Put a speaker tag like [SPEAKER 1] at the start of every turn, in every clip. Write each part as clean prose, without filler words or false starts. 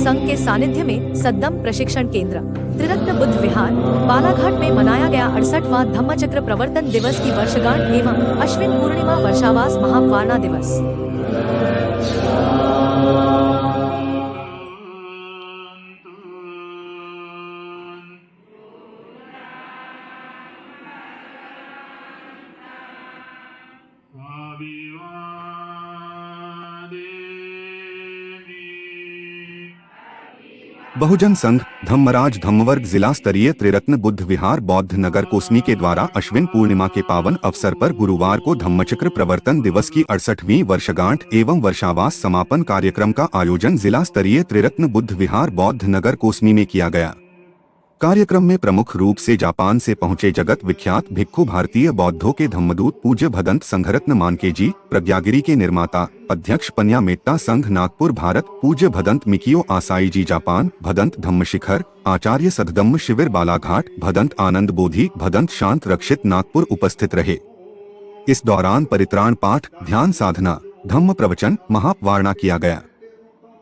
[SPEAKER 1] संघ के सानिध्य में सद्दम प्रशिक्षण केंद्र त्रिरत्न बुद्ध विहार बालाघाट में मनाया गया 68वां धम्मचक्र प्रवर्तन दिवस की वर्षगांठ एवं अश्विन पूर्णिमा वर्षावास महावारणा दिवस।
[SPEAKER 2] बहुजन संघ धम्मराज धम्मवर्ग जिला स्तरीय त्रिरत्न बुद्ध विहार बौद्ध नगर कोसमी के द्वारा अश्विन पूर्णिमा के पावन अवसर पर गुरुवार को धम्मचक्र प्रवर्तन दिवस की 68वीं वर्षगांठ एवं वर्षावास समापन कार्यक्रम का आयोजन जिला स्तरीय त्रिरत्न बुद्ध विहार बौद्ध नगर कोसमी में किया गया। कार्यक्रम में प्रमुख रूप से जापान से पहुंचे जगत विख्यात भिक्खु भारतीय बौद्धों के धम्मदूत पूज्य भदंत संघरत्न मानके जी, प्रज्ञागिरी के निर्माता अध्यक्ष पन्या मेत्ता संघ नागपुर भारत, पूज्य भदंत मिकियो आसाई जी जापान, भदंत धम्मशिखर, आचार्य सद्धम्म शिविर बालाघाट, भदंत आनंद बोधि, भदंत शांत रक्षित नागपुर उपस्थित रहे। इस दौरान परित्राण पाठ, ध्यान साधना, धम्म प्रवचन, महावारणा किया गया।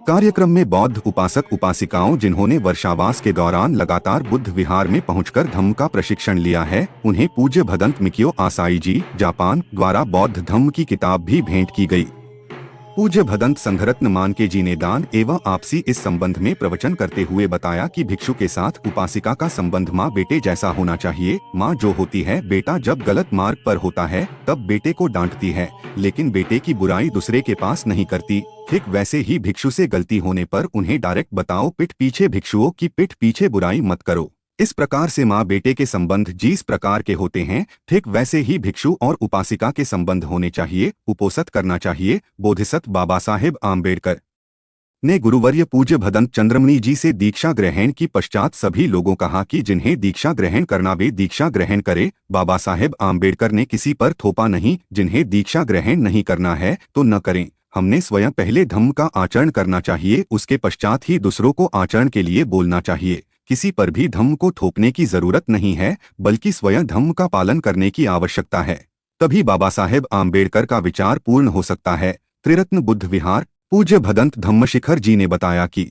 [SPEAKER 2] कार्यक्रम में बौद्ध उपासक उपासिकाओं जिन्होंने वर्षावास के दौरान लगातार बुद्ध विहार में पहुंचकर धम्म का प्रशिक्षण लिया है, उन्हें पूज्य भदंत मिकियो आसाई जी जापान द्वारा बौद्ध धम्म की किताब भी भेंट की गई। पूज्य भदंत संघरत्न मानके जी ने दान एवं आपसी इस संबंध में प्रवचन करते हुए बताया कि भिक्षु के साथ उपासिका का संबंध माँ बेटे जैसा होना चाहिए। माँ जो होती है, बेटा जब गलत मार्ग पर होता है तब बेटे को डांटती है, लेकिन बेटे की बुराई दूसरे के पास नहीं करती। ठीक वैसे ही भिक्षु से गलती होने पर उन्हें डायरेक्ट बताओ, पीठ पीछे भिक्षुओं की पीठ पीछे बुराई मत करो। इस प्रकार से माँ बेटे के संबंध जिस प्रकार के होते हैं, ठीक वैसे ही भिक्षु और उपासिका के संबंध होने चाहिए। उपोषित करना चाहिए। बोधिसत्व बाबा साहेब आम्बेडकर ने गुरुवर्य पूज्य भदंत चंद्रमणि जी से दीक्षा ग्रहण की पश्चात सभी लोगों कहा कि जिन्हें दीक्षा ग्रहण करना वे दीक्षा ग्रहण करे। बाबा साहेब आम्बेडकर ने किसी पर थोपा नहीं, जिन्हें दीक्षा ग्रहण नहीं करना है तो न करें। हमने स्वयं पहले धम्म का आचरण करना चाहिए, उसके पश्चात ही दूसरों को आचरण के लिए बोलना चाहिए। किसी पर भी धम्म को थोपने की जरूरत नहीं है, बल्कि स्वयं धम्म का पालन करने की आवश्यकता है, तभी बाबा साहेब आम्बेडकर का विचार पूर्ण हो सकता है। त्रिरत्न बुद्ध विहार पूज्य भदंत धम्मशिखर जी ने बताया कि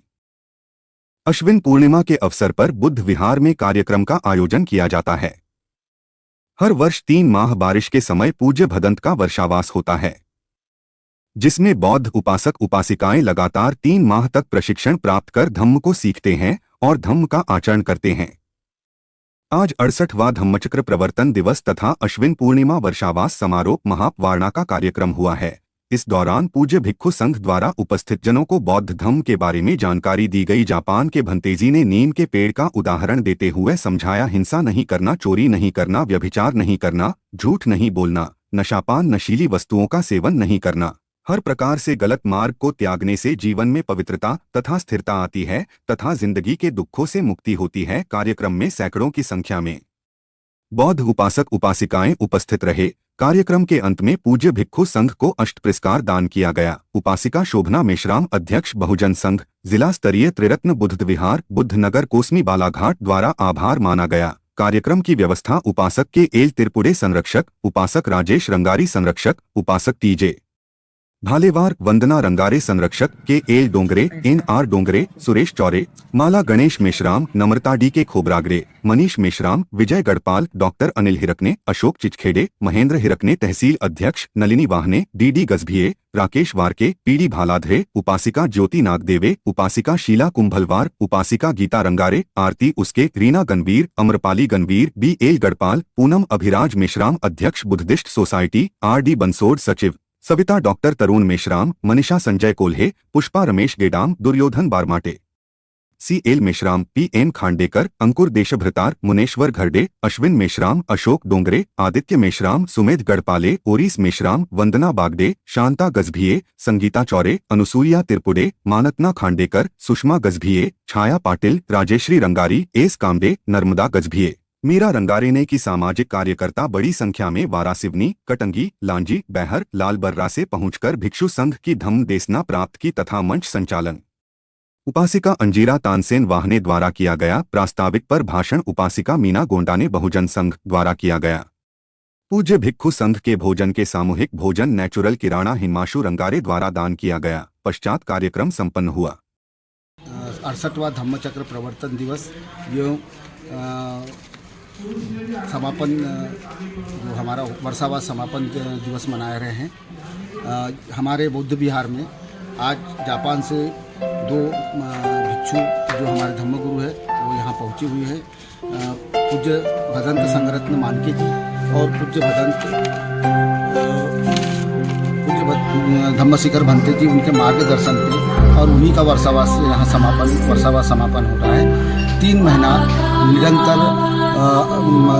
[SPEAKER 2] अश्विन पूर्णिमा के अवसर पर बुद्ध विहार में कार्यक्रम का आयोजन किया जाता है। हर वर्ष 3 माह बारिश के समय पूज्य भदंत का वर्षावास होता है, जिसमें बौद्ध उपासक उपासिकाएं लगातार 3 माह तक प्रशिक्षण प्राप्त कर धम्म को सीखते हैं और धम्म का आचरण करते हैं। आज 68वां धम्मचक्र प्रवर्तन दिवस तथा अश्विन पूर्णिमा वर्षावास समारोह महावारणा का कार्यक्रम हुआ है। इस दौरान पूज्य भिक्षु संघ द्वारा उपस्थित जनों को बौद्ध धम्म के बारे में जानकारी दी गई। जापान के भंतेजी ने नीम के पेड़ का उदाहरण देते हुए समझाया, हिंसा नहीं करना, चोरी नहीं करना, व्यभिचार नहीं करना, झूठ नहीं बोलना, नशापान नशीली वस्तुओं का सेवन नहीं करना। हर प्रकार से गलत मार्ग को त्यागने से जीवन में पवित्रता तथा स्थिरता आती है तथा जिंदगी के दुखों से मुक्ति होती है। कार्यक्रम में सैकड़ों की संख्या में बौद्ध उपासक उपासिकाएं उपस्थित रहे। कार्यक्रम के अंत में पूज्य भिक्षु संघ को अष्ट पुरस्कार दान किया गया। उपासिका शोभना मेश्राम अध्यक्ष बहुजन संघ जिला स्तरीय त्रिरत्न बुद्ध विहार बुद्ध नगर कोसमी बालाघाट द्वारा आभार माना गया। कार्यक्रम की व्यवस्था उपासक के एल तिरपुड़े संरक्षक, उपासक राजेश रंगारी संरक्षक, उपासक टीजे भालेवार, वंदना रंगारे संरक्षक, के एल डोंगरे, NR डोंगरे, सुरेश चौरे, माला गणेश मेश्राम, नम्रता डी के खोबरागरे, मनीष मेश्राम, विजय गढ़पाल, डॉक्टर अनिल हिरकने, अशोक चिचखेड़े, महेंद्र हिरकने तहसील अध्यक्ष, नलिनी वाहने, DD गजभिये, राकेश वारके, PD भालाधरे, उपासिका ज्योति नागदेवे, उपासिका शीला कुंभलवार, उपासिका गीता रंगारे, आरती उसके, रीना गणवीर, अम्रपाली गणवीर, BL गढ़पाल, पूनम अभिराज मेश्राम अध्यक्ष बुद्धिस्ट सोसाइटी, RD बंसोड़ सचिव, सविता डॉक्टर तरुण मेश्राम, मनीषा संजय कोल्हे, पुष्पा रमेश गेडाम, दुर्योधन बारमाटे, CL मेश्राम, PN खांडेकर, अंकुर देशभ्रतार, मुनेश्वर घरडे, अश्विन मेश्राम, अशोक डोंगरे, आदित्य मेश्राम, सुमेध गढ़पाले, ओरिस मेश्राम, वंदना बागडे, शांता गजभिये, संगीता चौरे, अनुसूया तिरपुड़े, मानतना खांडेकर, सुषमा गजभिये, छाया पाटिल, राजेश्री रंगारी, एस कामडे, नर्मदा गजभिये, मीरा रंगारेने की सामाजिक कार्यकर्ता बड़ी संख्या में वारासिवनी, कटंगी, लांजी, बैहर, लालबर्रा से पहुंचकर भिक्षु संघ की धम्म देसना प्राप्त की तथा मंच संचालन उपासिका अंजीरा तानसेन वाहने द्वारा किया गया। प्रास्ताविक पर भाषण उपासिका मीना गोंडा ने बहुजन संघ द्वारा किया गया। पूज्य भिक्षु संघ के भोजन के सामूहिक भोजन नेचुरल किराना हिमाशु रंगारे द्वारा दान किया गया। पश्चात कार्यक्रम संपन्न हुआ।
[SPEAKER 3] 68वां धम्मचक्र प्रवर्तन दिवस एवं समापन जो हमारा वर्षावास समापन दिवस मना रहे हैं। हमारे बौद्ध विहार में आज जापान से 2 भिक्षु जो हमारे धम्मगुरु है वो यहाँ पहुँची हुई है। पूज्य भदंत संगरत्न मानके जी और पूज्य धम्मशिखर भंते जी उनके मार्गदर्शन पे और उन्हीं का वर्षावास यहाँ वर्षावास समापन हो रहा है। 3 महीना निरंतर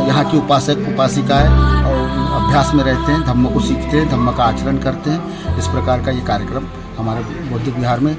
[SPEAKER 3] यहाँ की उपासक उपासिकाएं और अभ्यास में रहते हैं, धम्म को सीखते हैं, धम्म का आचरण करते हैं। इस प्रकार का ये कार्यक्रम हमारे बौद्ध विहार में